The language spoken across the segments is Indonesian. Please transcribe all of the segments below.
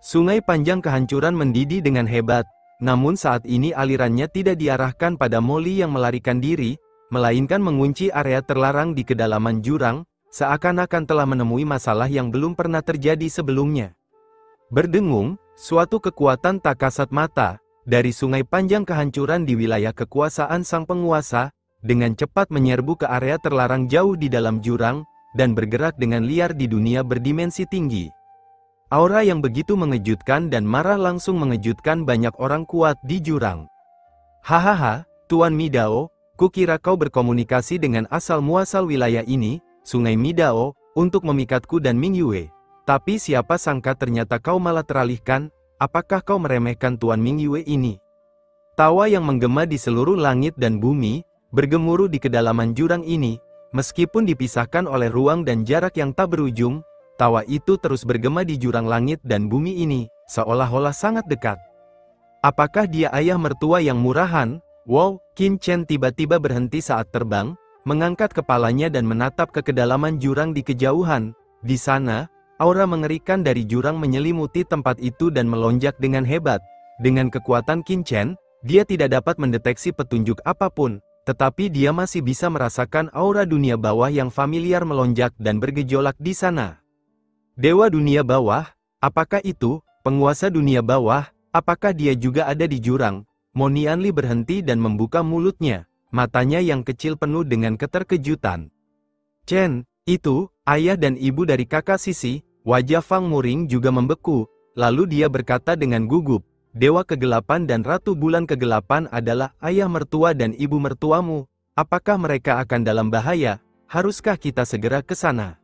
Sungai panjang kehancuran mendidih dengan hebat, namun saat ini alirannya tidak diarahkan pada Molly yang melarikan diri, melainkan mengunci area terlarang di kedalaman jurang, seakan-akan telah menemui masalah yang belum pernah terjadi sebelumnya. Berdengung, suatu kekuatan tak kasat mata, dari sungai panjang kehancuran di wilayah kekuasaan sang penguasa, dengan cepat menyerbu ke area terlarang jauh di dalam jurang, dan bergerak dengan liar di dunia berdimensi tinggi. Aura yang begitu mengejutkan dan marah langsung mengejutkan banyak orang kuat di jurang. Hahaha, Tuan Midao, kukira kau berkomunikasi dengan asal-muasal wilayah ini, Sungai Midao, untuk memikatku dan Ming Yue. Tapi siapa sangka ternyata kau malah teralihkan, apakah kau meremehkan Tuan Ming Yue ini? Tawa yang menggema di seluruh langit dan bumi, bergemuruh di kedalaman jurang ini, meskipun dipisahkan oleh ruang dan jarak yang tak berujung, tawa itu terus bergema di jurang langit dan bumi ini, seolah-olah sangat dekat. Apakah dia ayah mertua yang murahan? Wow, Qin Chen tiba-tiba berhenti saat terbang, mengangkat kepalanya dan menatap ke kedalaman jurang di kejauhan. Di sana, aura mengerikan dari jurang menyelimuti tempat itu dan melonjak dengan hebat. Dengan kekuatan Qin Chen, dia tidak dapat mendeteksi petunjuk apapun, tetapi dia masih bisa merasakan aura dunia bawah yang familiar melonjak dan bergejolak di sana. Dewa dunia bawah, apakah itu, penguasa dunia bawah, apakah dia juga ada di jurang? Mo Nianli berhenti dan membuka mulutnya, matanya yang kecil penuh dengan keterkejutan. Chen, itu, ayah dan ibu dari kakak Sisi. Wajah Fang Muring juga membeku, lalu dia berkata dengan gugup, Dewa Kegelapan dan Ratu Bulan Kegelapan adalah ayah mertua dan ibu mertuamu. Apakah mereka akan dalam bahaya? Haruskah kita segera ke sana?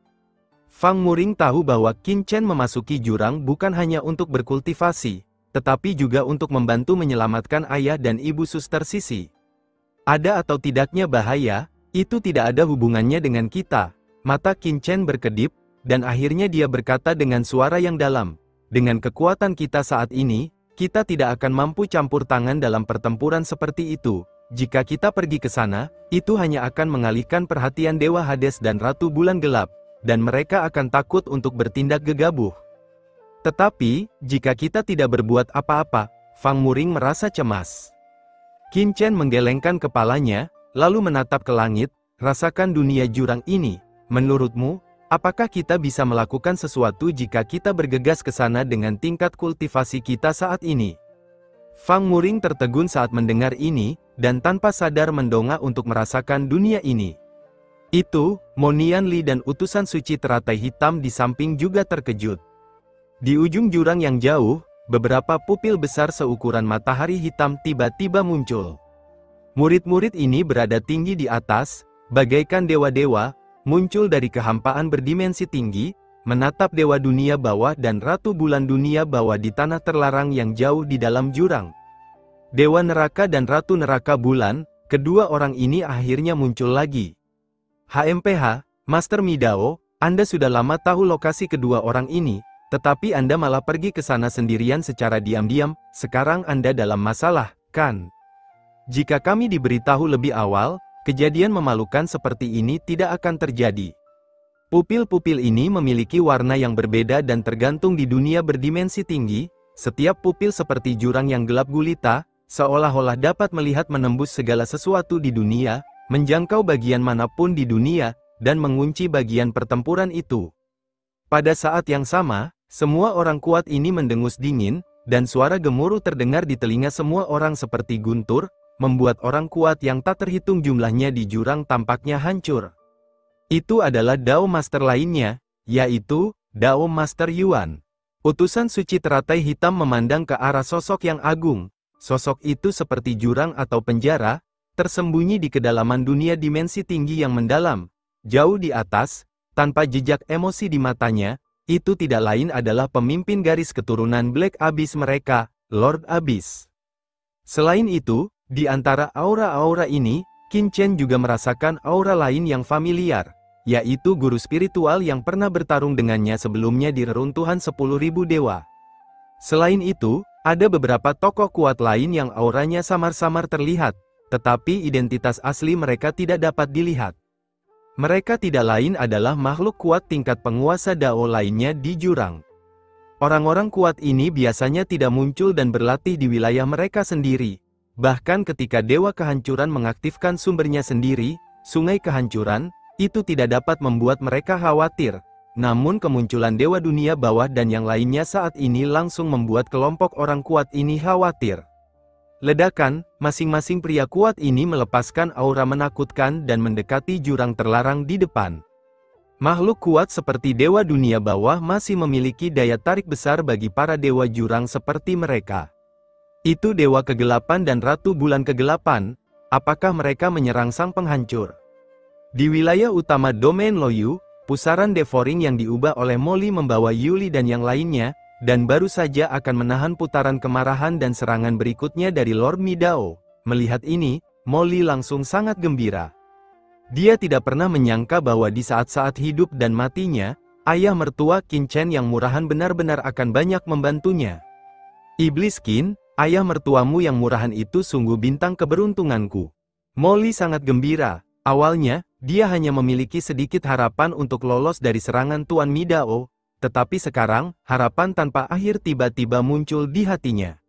Fang Muring tahu bahwa Qin Chen memasuki jurang bukan hanya untuk berkultivasi, tetapi juga untuk membantu menyelamatkan ayah dan ibu suster Sisi. Ada atau tidaknya bahaya, itu tidak ada hubungannya dengan kita. Mata Qin Chen berkedip, dan akhirnya dia berkata dengan suara yang dalam, dengan kekuatan kita saat ini, kita tidak akan mampu campur tangan dalam pertempuran seperti itu. Jika kita pergi ke sana, itu hanya akan mengalihkan perhatian Dewa Hades dan Ratu Bulan Gelap, dan mereka akan takut untuk bertindak gegabah. Tetapi, jika kita tidak berbuat apa-apa, Fang Muring merasa cemas. Qin Chen menggelengkan kepalanya, lalu menatap ke langit, rasakan dunia jurang ini, menurutmu, apakah kita bisa melakukan sesuatu jika kita bergegas ke sana dengan tingkat kultivasi kita saat ini? Fang Muring tertegun saat mendengar ini, dan tanpa sadar mendongak untuk merasakan dunia ini. Itu, Mo Nianli dan utusan suci teratai hitam di samping juga terkejut. Di ujung jurang yang jauh, beberapa pupil besar seukuran matahari hitam tiba-tiba muncul. Murid-murid ini berada tinggi di atas, bagaikan dewa-dewa, muncul dari kehampaan berdimensi tinggi, menatap Dewa Dunia Bawah dan Ratu Bulan Dunia Bawah di tanah terlarang yang jauh di dalam jurang. Dewa Neraka dan Ratu Neraka Bulan, kedua orang ini akhirnya muncul lagi. HMPH, Master Midao, Anda sudah lama tahu lokasi kedua orang ini, tetapi Anda malah pergi ke sana sendirian secara diam-diam, sekarang Anda dalam masalah, kan? Jika kami diberitahu lebih awal, kejadian memalukan seperti ini tidak akan terjadi. Pupil-pupil ini memiliki warna yang berbeda dan tergantung di dunia berdimensi tinggi. Setiap pupil seperti jurang yang gelap gulita, seolah-olah dapat melihat menembus segala sesuatu di dunia, menjangkau bagian manapun di dunia, dan mengunci bagian pertempuran itu. Pada saat yang sama, semua orang kuat ini mendengus dingin, dan suara gemuruh terdengar di telinga semua orang seperti guntur, membuat orang kuat yang tak terhitung jumlahnya di jurang tampaknya hancur. Itu adalah Dao Master lainnya, yaitu Dao Master Yuan. Utusan suci teratai hitam memandang ke arah sosok yang agung. Sosok itu seperti jurang atau penjara, tersembunyi di kedalaman dunia dimensi tinggi yang mendalam. Jauh di atas, tanpa jejak emosi di matanya, itu tidak lain adalah pemimpin garis keturunan Black Abyss mereka, Lord Abyss. Selain itu, di antara aura-aura ini, Qin Chen juga merasakan aura lain yang familiar, yaitu guru spiritual yang pernah bertarung dengannya sebelumnya di reruntuhan 10.000 dewa. Selain itu, ada beberapa tokoh kuat lain yang auranya samar-samar terlihat, tetapi identitas asli mereka tidak dapat dilihat. Mereka tidak lain adalah makhluk kuat tingkat penguasa Dao lainnya di jurang. Orang-orang kuat ini biasanya tidak muncul dan berlatih di wilayah mereka sendiri. Bahkan ketika Dewa Kehancuran mengaktifkan sumbernya sendiri, Sungai Kehancuran, itu tidak dapat membuat mereka khawatir. Namun kemunculan Dewa Dunia Bawah dan yang lainnya saat ini langsung membuat kelompok orang kuat ini khawatir. Ledakan, masing-masing pria kuat ini melepaskan aura menakutkan dan mendekati jurang terlarang di depan. Makhluk kuat seperti Dewa Dunia Bawah masih memiliki daya tarik besar bagi para Dewa Jurang seperti mereka. Itu Dewa Kegelapan dan Ratu Bulan Kegelapan, apakah mereka menyerang sang penghancur? Di wilayah utama domain Loyu, pusaran devouring yang diubah oleh Molly membawa Yuli dan yang lainnya, dan baru saja akan menahan putaran kemarahan dan serangan berikutnya dari Lord Midao. Melihat ini, Molly langsung sangat gembira. Dia tidak pernah menyangka bahwa di saat-saat hidup dan matinya, ayah mertua Qin Chen yang murahan benar-benar akan banyak membantunya. Iblis Qin, ayah mertuamu yang murahan itu sungguh bintang keberuntunganku. Molly sangat gembira. Awalnya, dia hanya memiliki sedikit harapan untuk lolos dari serangan Tuan Midao, tetapi sekarang, harapan tanpa akhir tiba-tiba muncul di hatinya.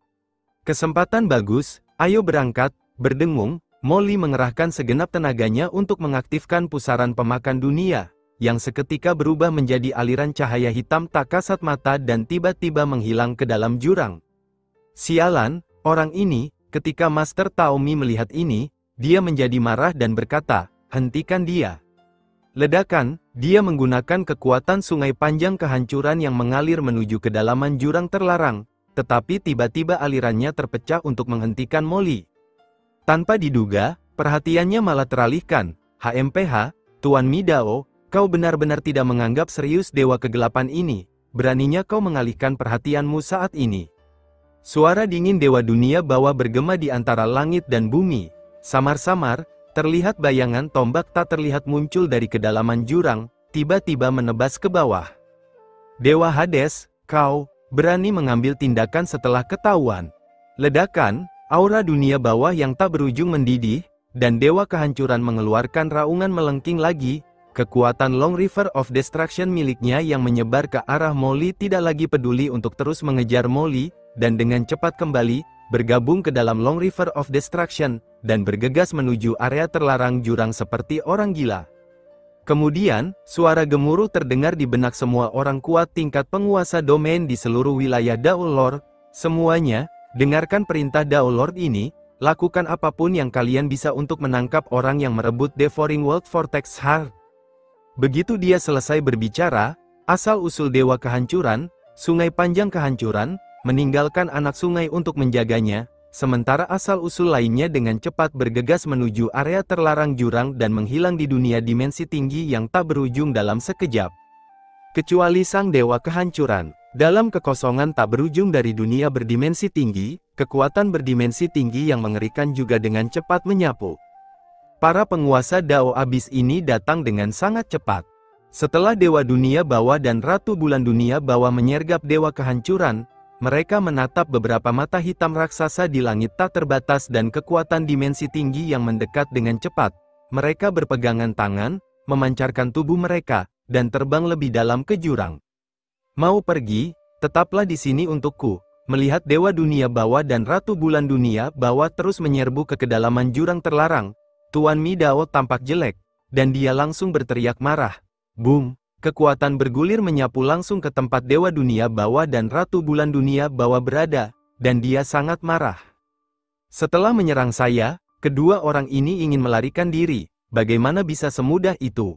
Kesempatan bagus, ayo berangkat, berdengung. Molly mengerahkan segenap tenaganya untuk mengaktifkan pusaran pemakan dunia, yang seketika berubah menjadi aliran cahaya hitam tak kasat mata dan tiba-tiba menghilang ke dalam jurang. Sialan, orang ini, ketika Master Taomi melihat ini, dia menjadi marah dan berkata, hentikan dia. Ledakan, dia menggunakan kekuatan sungai panjang kehancuran yang mengalir menuju kedalaman jurang terlarang, tetapi tiba-tiba alirannya terpecah untuk menghentikan Molly. Tanpa diduga, perhatiannya malah teralihkan. HMPH, Tuan Midao, kau benar-benar tidak menganggap serius Dewa Kegelapan ini. Beraninya kau mengalihkan perhatianmu saat ini. Suara dingin Dewa Dunia Bawah bergema di antara langit dan bumi. Samar-samar, terlihat bayangan tombak tak terlihat muncul dari kedalaman jurang, tiba-tiba menebas ke bawah. Dewa Hades, kau berani mengambil tindakan setelah ketahuan. Ledakan, aura dunia bawah yang tak berujung mendidih, dan Dewa Kehancuran mengeluarkan raungan melengking lagi. Kekuatan Long River of Destruction miliknya yang menyebar ke arah Molly tidak lagi peduli untuk terus mengejar Molly, dan dengan cepat kembali, bergabung ke dalam Long River of Destruction, dan bergegas menuju area terlarang jurang seperti orang gila. Kemudian, suara gemuruh terdengar di benak semua orang kuat tingkat penguasa domain di seluruh wilayah Daulor. Semuanya, dengarkan perintah Daulord ini, lakukan apapun yang kalian bisa untuk menangkap orang yang merebut Devouring World Vortex Heart. Begitu dia selesai berbicara, asal-usul Dewa Kehancuran, Sungai Panjang Kehancuran, meninggalkan anak sungai untuk menjaganya, sementara asal-usul lainnya dengan cepat bergegas menuju area terlarang jurang dan menghilang di dunia dimensi tinggi yang tak berujung dalam sekejap. Kecuali Sang Dewa Kehancuran. Dalam kekosongan tak berujung dari dunia berdimensi tinggi, kekuatan berdimensi tinggi yang mengerikan juga dengan cepat menyapu. Para penguasa Dao Abis ini datang dengan sangat cepat. Setelah Dewa Dunia Bawah dan Ratu Bulan Dunia Bawah menyergap Dewa Kehancuran, mereka menatap beberapa mata hitam raksasa di langit tak terbatas dan kekuatan dimensi tinggi yang mendekat dengan cepat. Mereka berpegangan tangan, memancarkan tubuh mereka, dan terbang lebih dalam ke jurang. Mau pergi, tetaplah di sini untukku. Melihat Dewa Dunia Bawah dan Ratu Bulan Dunia Bawah terus menyerbu ke kedalaman jurang terlarang, Tuan Midao tampak jelek, dan dia langsung berteriak marah. Boom! Kekuatan bergulir menyapu langsung ke tempat Dewa Dunia Bawah dan Ratu Bulan Dunia Bawah berada, dan dia sangat marah. Setelah menyerang saya, kedua orang ini ingin melarikan diri. Bagaimana bisa semudah itu?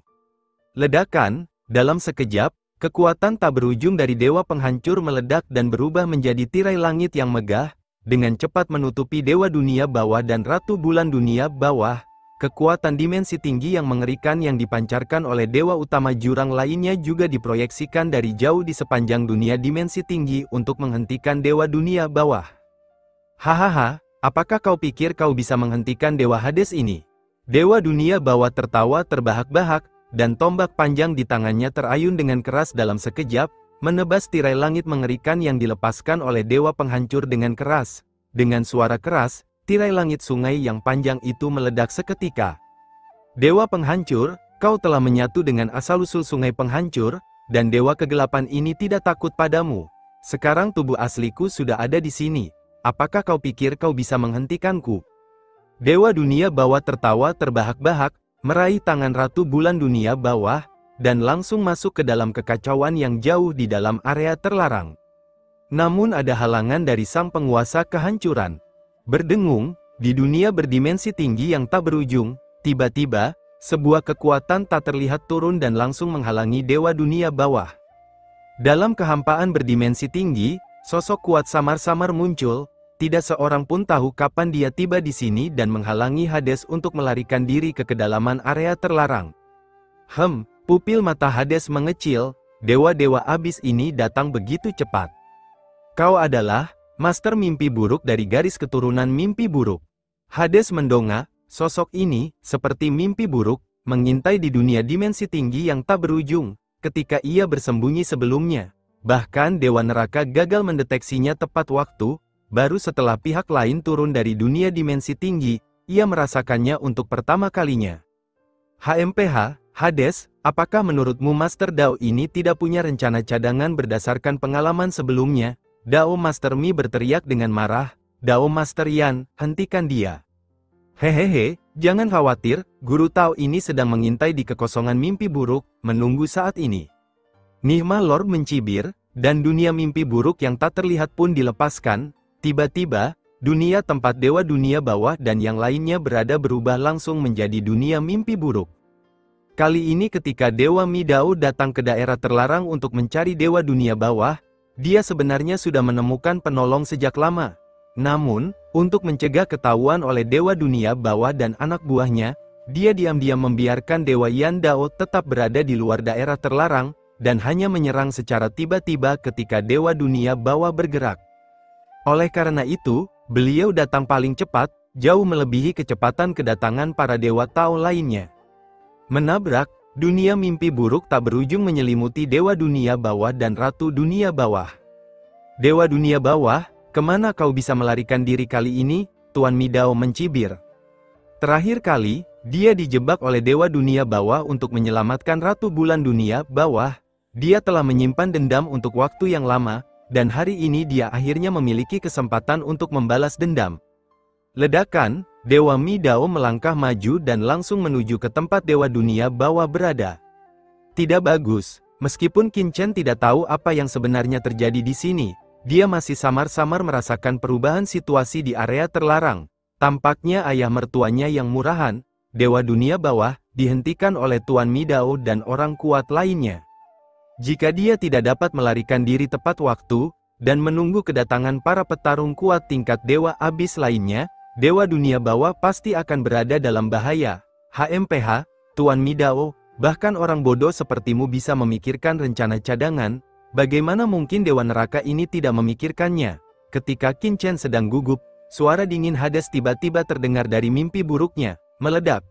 Ledakan, dalam sekejap, kekuatan tak berujung dari Dewa Penghancur meledak dan berubah menjadi tirai langit yang megah, dengan cepat menutupi Dewa Dunia Bawah dan Ratu Bulan Dunia Bawah. Kekuatan dimensi tinggi yang mengerikan yang dipancarkan oleh Dewa Utama Jurang lainnya juga diproyeksikan dari jauh di sepanjang dunia dimensi tinggi untuk menghentikan Dewa Dunia Bawah. Hahaha, apakah kau pikir kau bisa menghentikan Dewa Hades ini? Dewa Dunia Bawah tertawa terbahak-bahak, dan tombak panjang di tangannya terayun dengan keras dalam sekejap, menebas tirai langit mengerikan yang dilepaskan oleh Dewa Penghancur dengan keras. Dengan suara keras, tirai langit sungai yang panjang itu meledak seketika. Dewa Penghancur, kau telah menyatu dengan asal-usul Sungai Penghancur, dan Dewa Kegelapan ini tidak takut padamu. Sekarang tubuh asliku sudah ada di sini. Apakah kau pikir kau bisa menghentikanku? Dewa Dunia Bawah tertawa terbahak-bahak, meraih tangan Ratu Bulan Dunia Bawah, dan langsung masuk ke dalam kekacauan yang jauh di dalam area terlarang. Namun ada halangan dari sang penguasa kehancuran. Berdengung, di dunia berdimensi tinggi yang tak berujung, tiba-tiba, sebuah kekuatan tak terlihat turun dan langsung menghalangi Dewa Dunia Bawah. Dalam kehampaan berdimensi tinggi, sosok kuat samar-samar muncul, tidak seorang pun tahu kapan dia tiba di sini dan menghalangi Hades untuk melarikan diri ke kedalaman area terlarang. Pupil mata Hades mengecil, dewa-dewa abis ini datang begitu cepat. Kau adalah master mimpi buruk dari garis keturunan mimpi buruk. Hades mendongak, sosok ini, seperti mimpi buruk, mengintai di dunia dimensi tinggi yang tak berujung, ketika ia bersembunyi sebelumnya. Bahkan Dewa Neraka gagal mendeteksinya tepat waktu, baru setelah pihak lain turun dari dunia dimensi tinggi, ia merasakannya untuk pertama kalinya. HMPH, Hades, apakah menurutmu Master Dao ini tidak punya rencana cadangan berdasarkan pengalaman sebelumnya? Dao Master Mi berteriak dengan marah, Dao Master Yan, hentikan dia. Hehehe, jangan khawatir, Guru Tao ini sedang mengintai di kekosongan mimpi buruk, menunggu saat ini. Nihma Lord mencibir, dan dunia mimpi buruk yang tak terlihat pun dilepaskan. Tiba-tiba, dunia tempat Dewa Dunia Bawah dan yang lainnya berada berubah langsung menjadi dunia mimpi buruk. Kali ini ketika Dewa Mi Dao datang ke daerah terlarang untuk mencari Dewa Dunia Bawah, dia sebenarnya sudah menemukan penolong sejak lama. Namun, untuk mencegah ketahuan oleh Dewa Dunia Bawah dan anak buahnya, dia diam-diam membiarkan Dewa Yan Dao tetap berada di luar daerah terlarang, dan hanya menyerang secara tiba-tiba ketika Dewa Dunia Bawah bergerak. Oleh karena itu, beliau datang paling cepat, jauh melebihi kecepatan kedatangan para Dewa Tao lainnya. Menabrak, dunia mimpi buruk tak berujung menyelimuti Dewa Dunia Bawah dan Ratu Dunia Bawah. Dewa Dunia Bawah, kemana kau bisa melarikan diri kali ini? Tuan Mi Dao mencibir. Terakhir kali, dia dijebak oleh Dewa Dunia Bawah untuk menyelamatkan Ratu Bulan Dunia Bawah. Dia telah menyimpan dendam untuk waktu yang lama, dan hari ini dia akhirnya memiliki kesempatan untuk membalas dendam. Ledakan, Dewa Mi Dao melangkah maju dan langsung menuju ke tempat Dewa Dunia Bawah berada. Tidak bagus, meskipun Qin Chen tidak tahu apa yang sebenarnya terjadi di sini, dia masih samar-samar merasakan perubahan situasi di area terlarang. Tampaknya ayah mertuanya yang murahan, Dewa Dunia Bawah, dihentikan oleh Tuan Mi Dao dan orang kuat lainnya. Jika dia tidak dapat melarikan diri tepat waktu, dan menunggu kedatangan para petarung kuat tingkat Dewa Abis lainnya, Dewa Dunia Bawah pasti akan berada dalam bahaya. HMPH, Tuan Mi Dao, bahkan orang bodoh sepertimu bisa memikirkan rencana cadangan, bagaimana mungkin Dewa Neraka ini tidak memikirkannya? Ketika Qin Chen sedang gugup, suara dingin Hades tiba-tiba terdengar dari mimpi buruknya, meledak.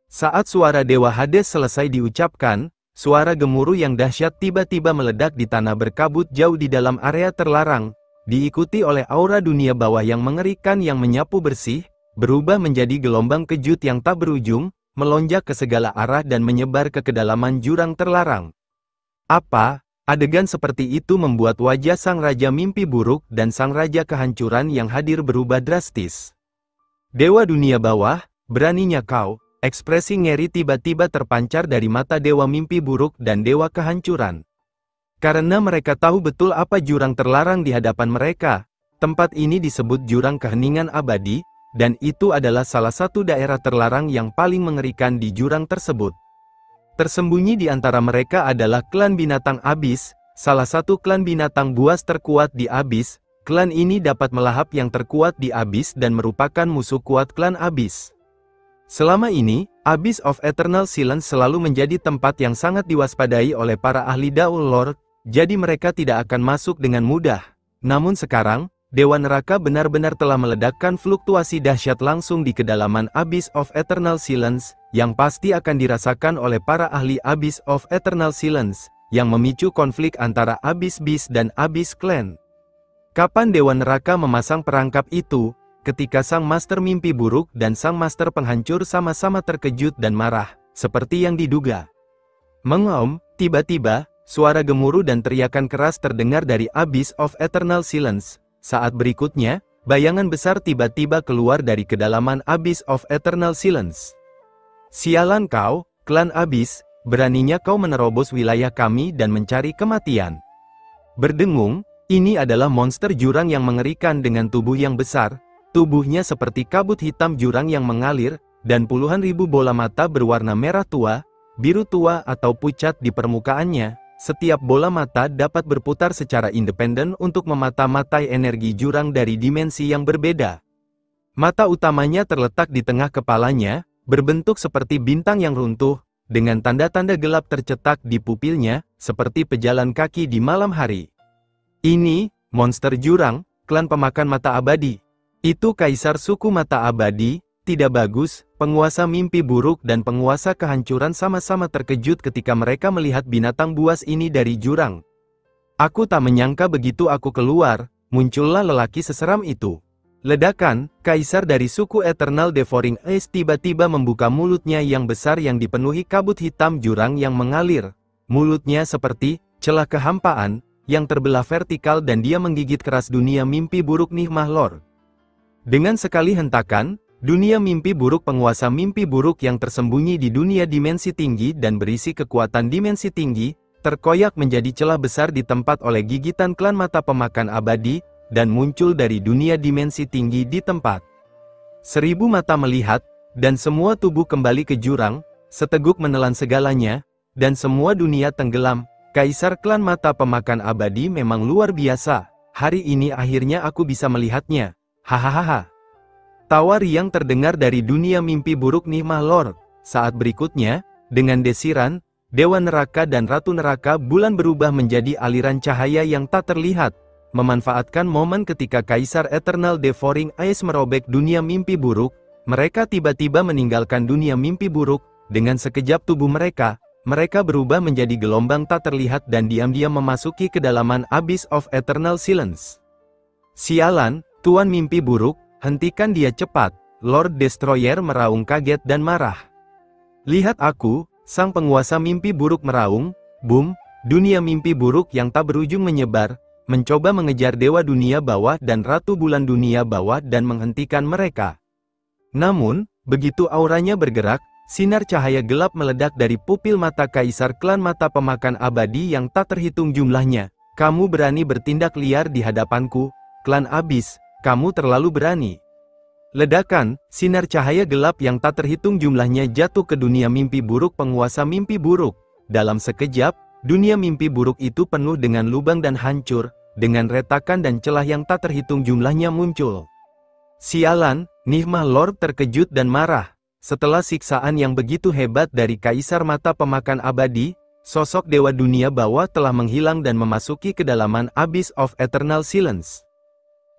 Saat suara Dewa Hades selesai diucapkan, suara gemuruh yang dahsyat tiba-tiba meledak di tanah berkabut jauh di dalam area terlarang, diikuti oleh aura dunia bawah yang mengerikan yang menyapu bersih, berubah menjadi gelombang kejut yang tak berujung, melonjak ke segala arah dan menyebar ke kedalaman jurang terlarang. Apa? Adegan seperti itu membuat wajah sang raja mimpi buruk dan sang raja kehancuran yang hadir berubah drastis. Dewa Dunia Bawah, beraninya kau? Ekspresi ngeri tiba-tiba terpancar dari mata Dewa Mimpi Buruk dan Dewa Kehancuran. Karena mereka tahu betul apa jurang terlarang di hadapan mereka. Tempat ini disebut Jurang Keheningan Abadi, dan itu adalah salah satu daerah terlarang yang paling mengerikan di jurang tersebut. Tersembunyi di antara mereka adalah klan binatang Abis, salah satu klan binatang buas terkuat di Abis. Klan ini dapat melahap yang terkuat di Abis dan merupakan musuh kuat klan Abis. Selama ini, Abyss of Eternal Silence selalu menjadi tempat yang sangat diwaspadai oleh para ahli Daul Lord, jadi mereka tidak akan masuk dengan mudah. Namun sekarang, Dewa Neraka benar-benar telah meledakkan fluktuasi dahsyat langsung di kedalaman Abyss of Eternal Silence, yang pasti akan dirasakan oleh para ahli Abyss of Eternal Silence, yang memicu konflik antara Abyss Beast dan Abyss Clan. Kapan Dewa Neraka memasang perangkap itu? Ketika sang master mimpi buruk dan sang master penghancur sama-sama terkejut dan marah, seperti yang diduga. Mengaum, tiba-tiba, suara gemuruh dan teriakan keras terdengar dari Abyss of Eternal Silence. Saat berikutnya, bayangan besar tiba-tiba keluar dari kedalaman Abyss of Eternal Silence. Sialan kau, klan Abyss, beraninya kau menerobos wilayah kami dan mencari kematian. Berdengung, ini adalah monster jurang yang mengerikan dengan tubuh yang besar. Tubuhnya seperti kabut hitam jurang yang mengalir, dan puluhan ribu bola mata berwarna merah tua, biru tua atau pucat di permukaannya. Setiap bola mata dapat berputar secara independen untuk memata-matai energi jurang dari dimensi yang berbeda. Mata utamanya terletak di tengah kepalanya, berbentuk seperti bintang yang runtuh, dengan tanda-tanda gelap tercetak di pupilnya, seperti pejalan kaki di malam hari. Ini, monster jurang, klan pemakan mata abadi. Itu kaisar suku mata abadi. Tidak bagus, penguasa mimpi buruk dan penguasa kehancuran sama-sama terkejut ketika mereka melihat binatang buas ini dari jurang. Aku tak menyangka begitu aku keluar, muncullah lelaki seseram itu. Ledakan, kaisar dari suku Eternal Devouring Ace tiba-tiba membuka mulutnya yang besar yang dipenuhi kabut hitam jurang yang mengalir. Mulutnya seperti celah kehampaan, yang terbelah vertikal dan dia menggigit keras dunia mimpi buruk Nigma Lord. Dengan sekali hentakan, dunia mimpi buruk penguasa mimpi buruk yang tersembunyi di dunia dimensi tinggi dan berisi kekuatan dimensi tinggi, terkoyak menjadi celah besar di tempat oleh gigitan klan mata pemakan abadi, dan muncul dari dunia dimensi tinggi di tempat. 1000 mata melihat, dan semua tubuh kembali ke jurang, seteguk menelan segalanya, dan semua dunia tenggelam. Kaisar klan mata pemakan abadi memang luar biasa, hari ini akhirnya aku bisa melihatnya, hahaha. Tawa riang terdengar dari dunia mimpi buruk Nigma Lord. Saat berikutnya, dengan desiran, Dewa Neraka dan Ratu Neraka bulan berubah menjadi aliran cahaya yang tak terlihat, memanfaatkan momen ketika Kaisar Eternal Devouring Ace merobek dunia mimpi buruk, mereka tiba-tiba meninggalkan dunia mimpi buruk, dengan sekejap tubuh mereka berubah menjadi gelombang tak terlihat dan diam-diam memasuki kedalaman Abyss of Eternal Silence. Sialan, Tuan Mimpi Buruk, hentikan dia cepat, Lord Destroyer meraung kaget dan marah. Lihat aku, sang penguasa mimpi buruk meraung, boom, dunia mimpi buruk yang tak berujung menyebar, mencoba mengejar dewa dunia bawah dan ratu bulan dunia bawah dan menghentikan mereka. Namun, begitu auranya bergerak, sinar cahaya gelap meledak dari pupil mata kaisar klan mata pemakan abadi yang tak terhitung jumlahnya. Kamu berani bertindak liar di hadapanku, klan Abyss. Kamu terlalu berani. Ledakan, sinar cahaya gelap yang tak terhitung jumlahnya jatuh ke dunia mimpi buruk penguasa mimpi buruk. Dalam sekejap, dunia mimpi buruk itu penuh dengan lubang dan hancur, dengan retakan dan celah yang tak terhitung jumlahnya muncul. Sialan, Nigma Lord terkejut dan marah. Setelah siksaan yang begitu hebat dari Kaisar Mata Pemakan Abadi, sosok Dewa Dunia Bawah telah menghilang dan memasuki kedalaman Abyss of Eternal Silence.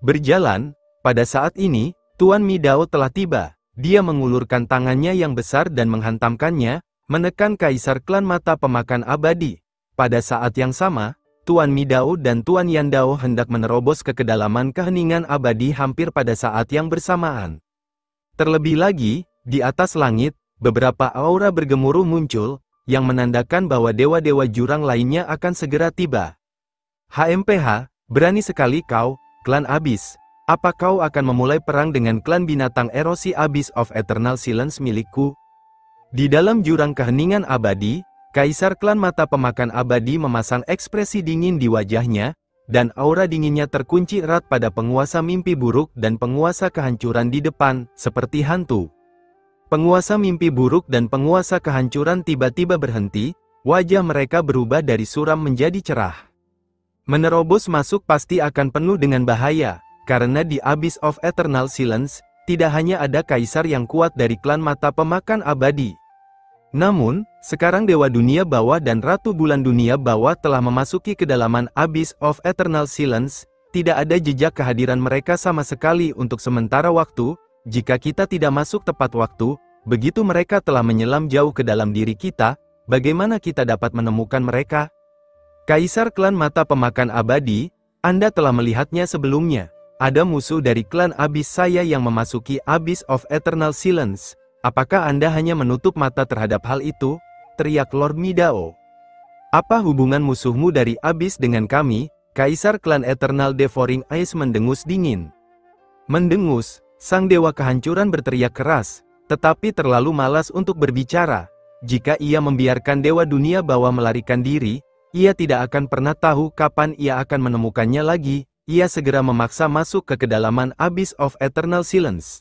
Berjalan, pada saat ini, Tuan Midao telah tiba. Dia mengulurkan tangannya yang besar dan menghantamkannya, menekan Kaisar Klan Mata Pemakan Abadi. Pada saat yang sama, Tuan Midao dan Tuan Yandao hendak menerobos ke kedalaman keheningan abadi hampir pada saat yang bersamaan. Terlebih lagi, di atas langit, beberapa aura bergemuruh muncul, yang menandakan bahwa dewa-dewa jurang lainnya akan segera tiba. HMPH, berani sekali kau, klan Abyss. Apa kau akan memulai perang dengan klan binatang erosi Abyss of Eternal Silence milikku? Di dalam jurang keheningan abadi, Kaisar klan Mata Pemakan Abadi memasang ekspresi dingin di wajahnya, dan aura dinginnya terkunci erat pada penguasa mimpi buruk dan penguasa kehancuran di depan, seperti hantu. Penguasa mimpi buruk dan penguasa kehancuran tiba-tiba berhenti, wajah mereka berubah dari suram menjadi cerah. Menerobos masuk pasti akan penuh dengan bahaya, karena di Abyss of Eternal Silence, tidak hanya ada kaisar yang kuat dari klan Mata Pemakan Abadi. Namun, sekarang Dewa Dunia Bawah dan Ratu Bulan Dunia Bawah telah memasuki kedalaman Abyss of Eternal Silence, tidak ada jejak kehadiran mereka sama sekali untuk sementara waktu. Jika kita tidak masuk tepat waktu, begitu mereka telah menyelam jauh ke dalam diri kita, bagaimana kita dapat menemukan mereka? Kaisar klan Mata Pemakan Abadi, Anda telah melihatnya sebelumnya. Ada musuh dari klan Abyss saya yang memasuki Abyss of Eternal Silence. Apakah Anda hanya menutup mata terhadap hal itu? Teriak Lord Midao. Apa hubungan musuhmu dari Abyss dengan kami? Kaisar klan Eternal Devouring Eyes mendengus dingin. Mendengus, sang dewa kehancuran berteriak keras, tetapi terlalu malas untuk berbicara. Jika ia membiarkan dewa dunia bawah melarikan diri, ia tidak akan pernah tahu kapan ia akan menemukannya lagi. Ia segera memaksa masuk ke kedalaman Abyss of Eternal Silence.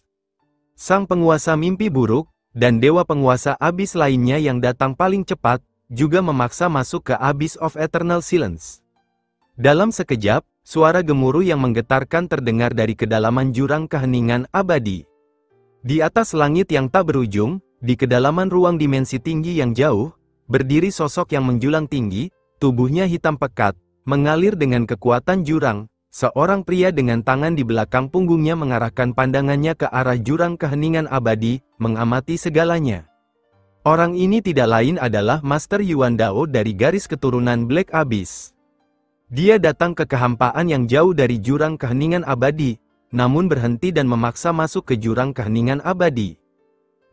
Sang penguasa mimpi buruk, dan dewa penguasa Abyss lainnya yang datang paling cepat, juga memaksa masuk ke Abyss of Eternal Silence. Dalam sekejap, suara gemuruh yang menggetarkan terdengar dari kedalaman jurang keheningan abadi. Di atas langit yang tak berujung, di kedalaman ruang dimensi tinggi yang jauh, berdiri sosok yang menjulang tinggi, tubuhnya hitam pekat, mengalir dengan kekuatan jurang. Seorang pria dengan tangan di belakang punggungnya mengarahkan pandangannya ke arah jurang keheningan abadi, mengamati segalanya. Orang ini tidak lain adalah Master Yuan Dao dari garis keturunan Black Abyss. Dia datang ke kehampaan yang jauh dari jurang keheningan abadi, namun berhenti dan memaksa masuk ke jurang keheningan abadi.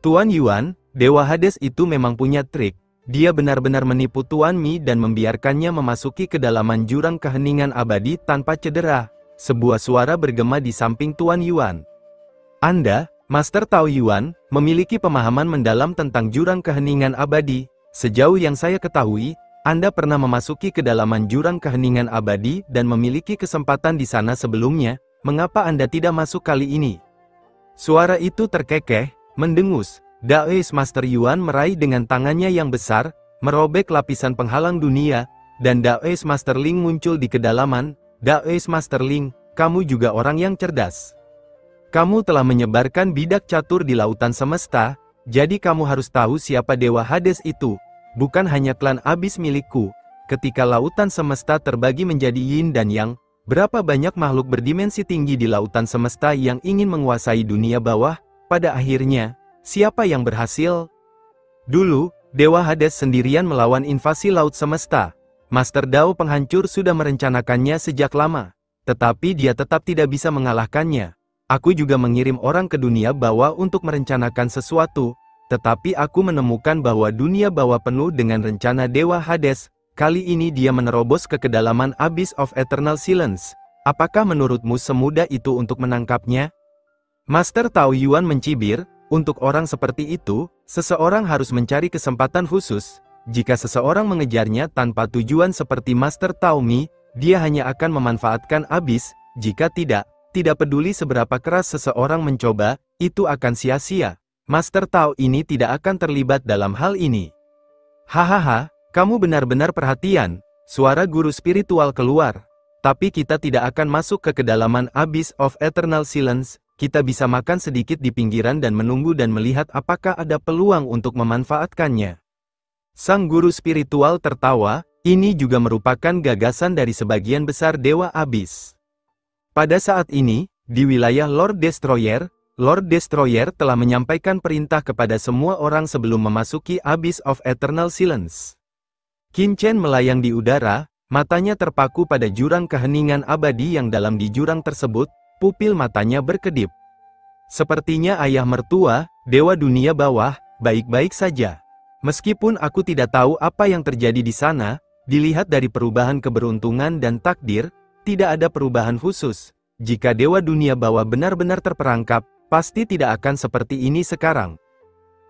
Tuan Yuan, Dewa Hades itu memang punya trik. Dia benar-benar menipu Tuan Mi dan membiarkannya memasuki kedalaman jurang keheningan abadi tanpa cedera. Sebuah suara bergema di samping Tuan Yuan. Anda, Master Tao Yuan, memiliki pemahaman mendalam tentang jurang keheningan abadi. Sejauh yang saya ketahui, Anda pernah memasuki kedalaman jurang keheningan abadi dan memiliki kesempatan di sana sebelumnya. Mengapa Anda tidak masuk kali ini? Suara itu terkekeh, mendengus. Daoist Master Yuan meraih dengan tangannya yang besar, merobek lapisan penghalang dunia, dan Daoist Master Ling muncul di kedalaman. Daoist Master Ling, kamu juga orang yang cerdas. Kamu telah menyebarkan bidak catur di lautan semesta, jadi kamu harus tahu siapa Dewa Hades itu. Bukan hanya klan Abyss milikku. Ketika lautan semesta terbagi menjadi yin dan yang, berapa banyak makhluk berdimensi tinggi di lautan semesta yang ingin menguasai dunia bawah? Pada akhirnya, siapa yang berhasil? Dulu, Dewa Hades sendirian melawan invasi laut semesta. Master Dao penghancur sudah merencanakannya sejak lama, tetapi dia tetap tidak bisa mengalahkannya. Aku juga mengirim orang ke dunia bawah untuk merencanakan sesuatu, tetapi aku menemukan bahwa dunia bawah penuh dengan rencana Dewa Hades. Kali ini dia menerobos ke kedalaman Abyss of Eternal Silence. Apakah menurutmu semudah itu untuk menangkapnya? Master Tao Yuan mencibir, untuk orang seperti itu, seseorang harus mencari kesempatan khusus. Jika seseorang mengejarnya tanpa tujuan seperti Master Tao Mi, dia hanya akan memanfaatkan Abyss. Jika tidak peduli seberapa keras seseorang mencoba, itu akan sia-sia. Master Tao ini tidak akan terlibat dalam hal ini. Hahaha, kamu benar-benar perhatian. Suara guru spiritual keluar. Tapi kita tidak akan masuk ke kedalaman Abyss of Eternal Silence. Kita bisa makan sedikit di pinggiran dan menunggu dan melihat apakah ada peluang untuk memanfaatkannya. Sang guru spiritual tertawa, ini juga merupakan gagasan dari sebagian besar Dewa Abyss. Pada saat ini, di wilayah Lord Destroyer telah menyampaikan perintah kepada semua orang sebelum memasuki Abyss of Eternal Silence. Qin Chen melayang di udara, matanya terpaku pada jurang keheningan abadi yang dalam di jurang tersebut, pupil matanya berkedip. Sepertinya ayah mertua, Dewa Dunia Bawah, baik-baik saja. Meskipun aku tidak tahu apa yang terjadi di sana, dilihat dari perubahan keberuntungan dan takdir, tidak ada perubahan khusus. Jika Dewa Dunia Bawah benar-benar terperangkap, pasti tidak akan seperti ini sekarang.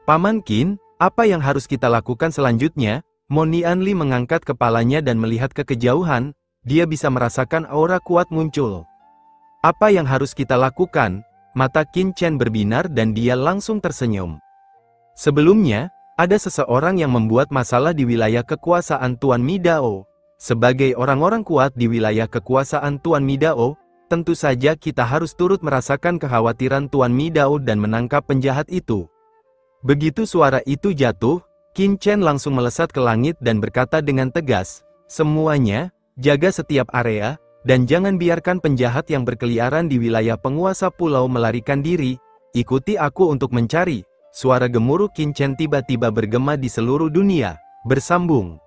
Paman Qin, apa yang harus kita lakukan selanjutnya? Mo Nianli mengangkat kepalanya dan melihat ke kejauhan, dia bisa merasakan aura kuat muncul. Apa yang harus kita lakukan? Mata Qin Chen berbinar dan dia langsung tersenyum. Sebelumnya, ada seseorang yang membuat masalah di wilayah kekuasaan Tuan Mi Dao. Sebagai orang-orang kuat di wilayah kekuasaan Tuan Mi Dao, tentu saja kita harus turut merasakan kekhawatiran Tuan Mi Dao dan menangkap penjahat itu. Begitu suara itu jatuh, Qin Chen langsung melesat ke langit dan berkata dengan tegas, semuanya, jaga setiap area, dan jangan biarkan penjahat yang berkeliaran di wilayah penguasa pulau melarikan diri. Ikuti aku untuk mencari. Suara gemuruh Qin Chen tiba-tiba bergema di seluruh dunia. Bersambung.